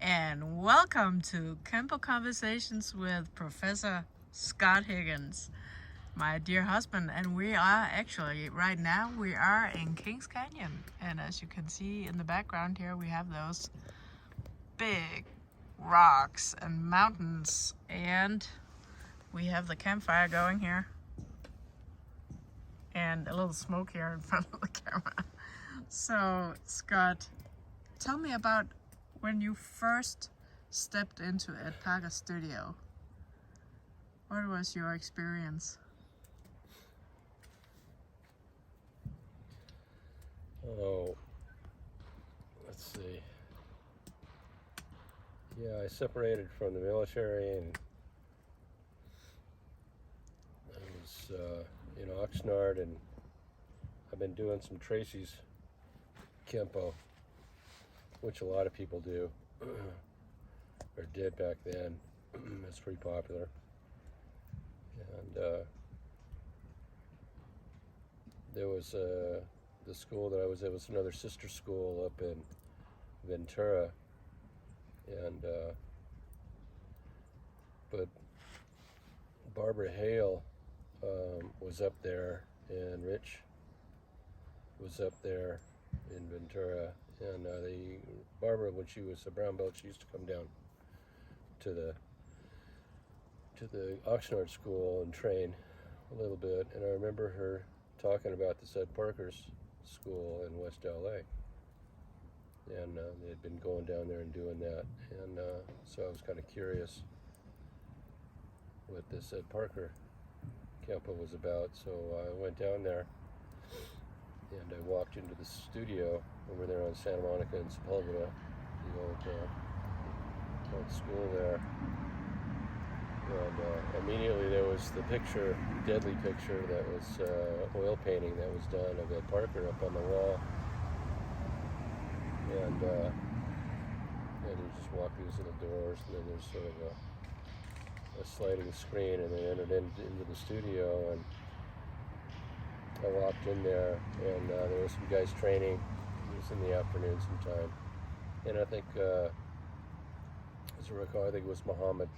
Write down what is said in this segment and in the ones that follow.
and welcome to Kenpo Conversations with Professor Scott Higgins, my dear husband. And we are actually, right now, we are in Kings Canyon. And as you can see in the background here, we have those big rocks and mountains. And we have the campfire going here. And a little smoke here in front of the camera. So, Scott, tell me about when you first stepped into Ed Parker's studio. What was your experience? Oh, let's see. Yeah, I separated from the military and I was in Oxnard, and I've been doing some Tracy's Kenpo, which a lot of people do, or did back then. It's pretty popular. And there was the school that I was at was another sister school up in Ventura, and but Barbara Hale was up there, and Rich was up there in Ventura, and Barbara, when she was a brown belt, she used to come down to the Oxnard school and train a little bit, and I remember her talking about this Ed Parker's school in West LA, and they had been going down there and doing that, and so I was kind of curious what this Ed Parker Kenpo was about, so I went down there and I walked into the studio over there on Santa Monica and Sepulveda, the old school there, and immediately there was the picture, deadly picture, that was oil painting that was done of Ed Parker up on the wall, and you just walk through these little doors, and then there's sort of a sliding screen, and they entered into the studio, and I walked in there, and there were some guys training. It was in the afternoon sometime, and I think, as I recall, I think it was Muhammad.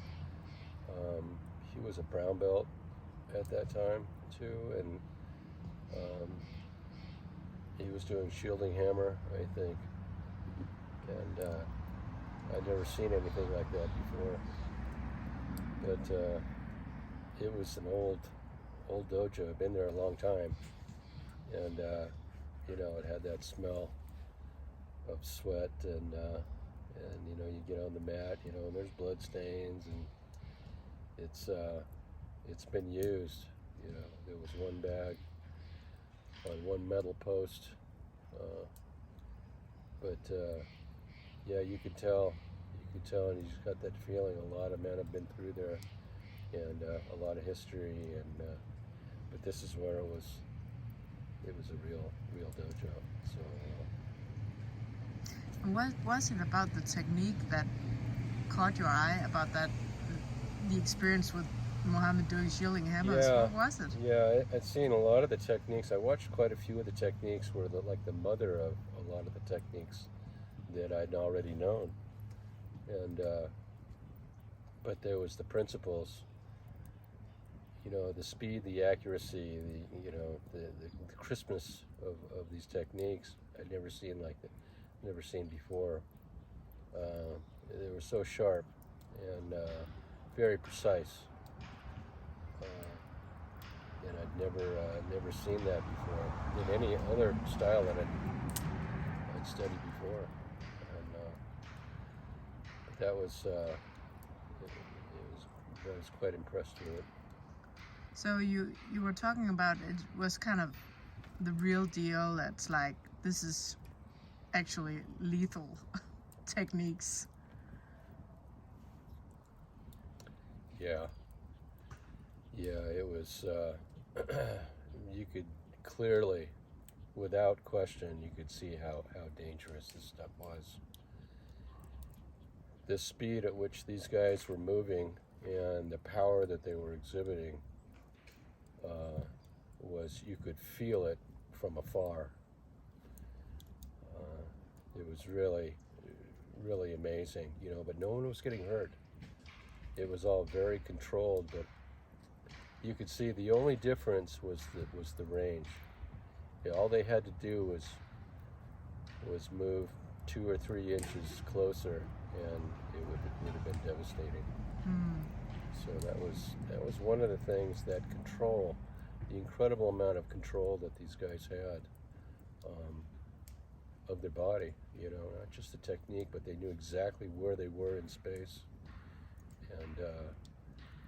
He was a brown belt at that time too, and he was doing shielding hammer, I think, and I'd never seen anything like that before. But it was an old dojo. I'd been there a long time, and it had that smell of sweat, and you get on the mat, and there's blood stains, and it's been used. There was one bag on one metal post, but yeah, you could tell, and you just got that feeling. A lot of men have been through there, and a lot of history, and but this is where it was a real dojo. So What was it about the technique that caught your eye, about that, the experience with Muhammad doing shielding hammers? yeah, What was it? yeah, I'd seen a lot of the techniques. I watched quite a few of the techniques were like the mother of a lot of the techniques that I'd already known, and but there was the principles, the speed, the accuracy, the crispness of these techniques. I'd never seen before. They were so sharp and very precise, and I'd never seen that before in any other style that I'd studied before, and that was I was quite impressed with it. So you were talking about it was kind of the real deal. That's like, this is actually lethal techniques. Yeah, it was. You could clearly, without question, you could see how dangerous this stuff was. The speed at which these guys were moving and the power that they were exhibiting you could feel it from afar. It was really, really amazing, but no one was getting hurt. It was all very controlled, but you could see the only difference was the range. Yeah, all they had to do was move 2 or 3 inches closer, and it would have been devastating. So that was one of the things, that control, the incredible amount of control that these guys had of their body. Not just the technique, but they knew exactly where they were in space, and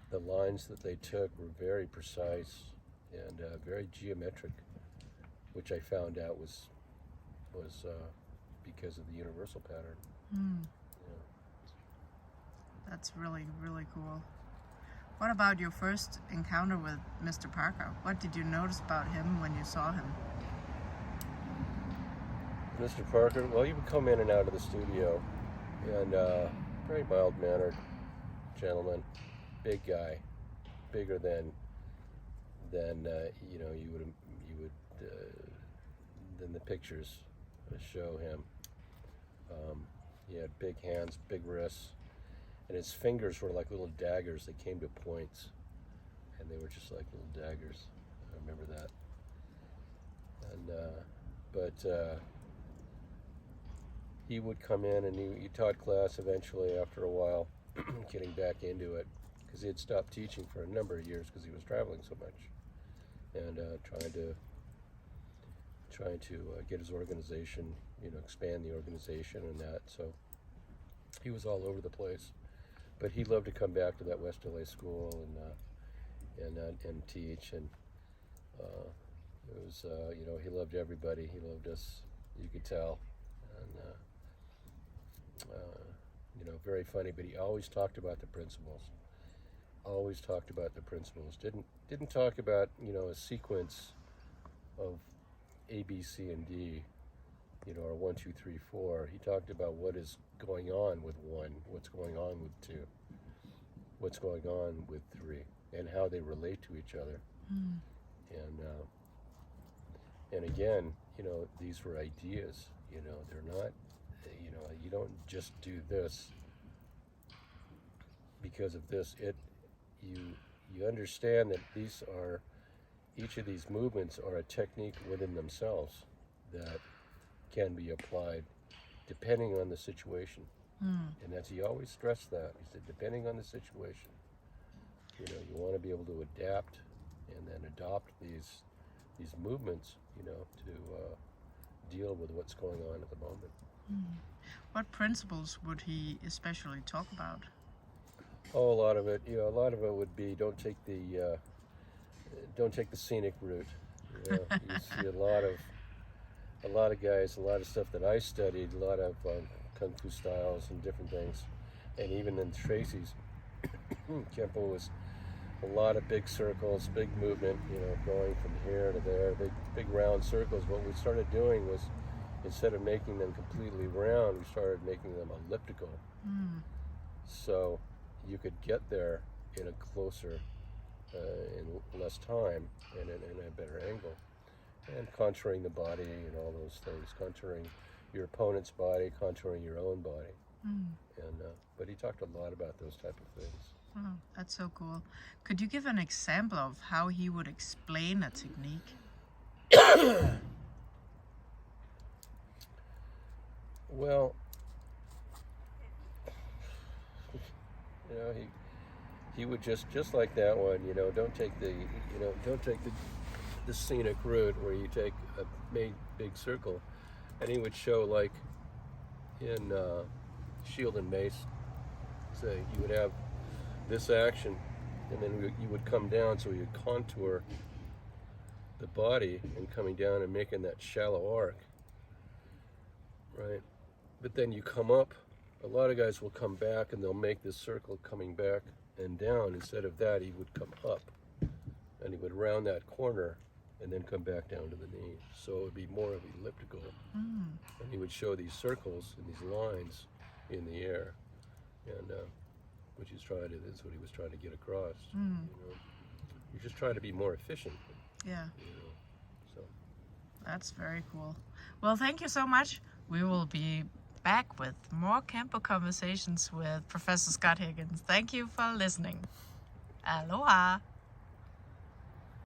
the lines that they took were very precise and very geometric, which I found out was because of the universal pattern. Yeah. That's really, really cool. What about your first encounter with Mr. Parker? What did you notice about him when you saw him? Mr. Parker, well, he would come in and out of the studio, and very mild-mannered gentleman, big guy, bigger than than the pictures show him. He had big hands, big wrists, and his fingers were like little daggers. They came to points, and they were just like little daggers. I remember that. And he would come in, and he taught class eventually after a while, getting back into it, because he had stopped teaching for a number of years because he was traveling so much, and trying to get his organization, expand the organization and that. So he was all over the place, but he loved to come back to that West LA school and teach, and it was he loved everybody. He loved us, you could tell, and very funny. But he always talked about the principles. Always talked about the principles. Didn't talk about a sequence of A, B, C, and D, or 1, 2, 3, 4. He talked about what is going on with 1, what's going on with 2, what's going on with 3, and how they relate to each other. And again, these were ideas. They're not. You don't just do this because of this. You understand that each of these movements are a technique within themselves that can be applied depending on the situation. And he always stressed that. He said, depending on the situation, you want to be able to adapt and then adopt these movements, to deal with what's going on at the moment. What principles would he especially talk about? Oh, a lot of it. A lot of it would be don't take the scenic route. You see a lot of guys, a lot of stuff that I studied, a lot of kung fu styles and different things, and even in Tracy's, Kenpo was a lot of big circles, big movement. Going from here to there, big round circles. What we started doing was, instead of making them completely round, we started making them elliptical. So you could get there in a closer, in less time, and in a better angle. And contouring the body and all those things, contouring your opponent's body, contouring your own body. But he talked a lot about those type of things. Oh, that's so cool. Could you give an example of how he would explain a technique? Well, he would just like that one. Don't take the scenic route where you take a big circle, and he would show, like in Shield and Mace, say you would have this action, and then you would come down, so you'd contour the body and coming down and making that shallow arc, right? But then you come up. A lot of guys will come back and they'll make this circle coming back and down. Instead of that, he would come up and he would round that corner and then come back down to the knee. So it would be more of elliptical. And he would show these circles and these lines in the air, and which is what he was trying to get across. You're just trying to be more efficient. Yeah. So that's very cool. Well, thank you so much. We will be back with more Kenpo Conversations with Professor Scott Higgins. Thank you for listening. Aloha.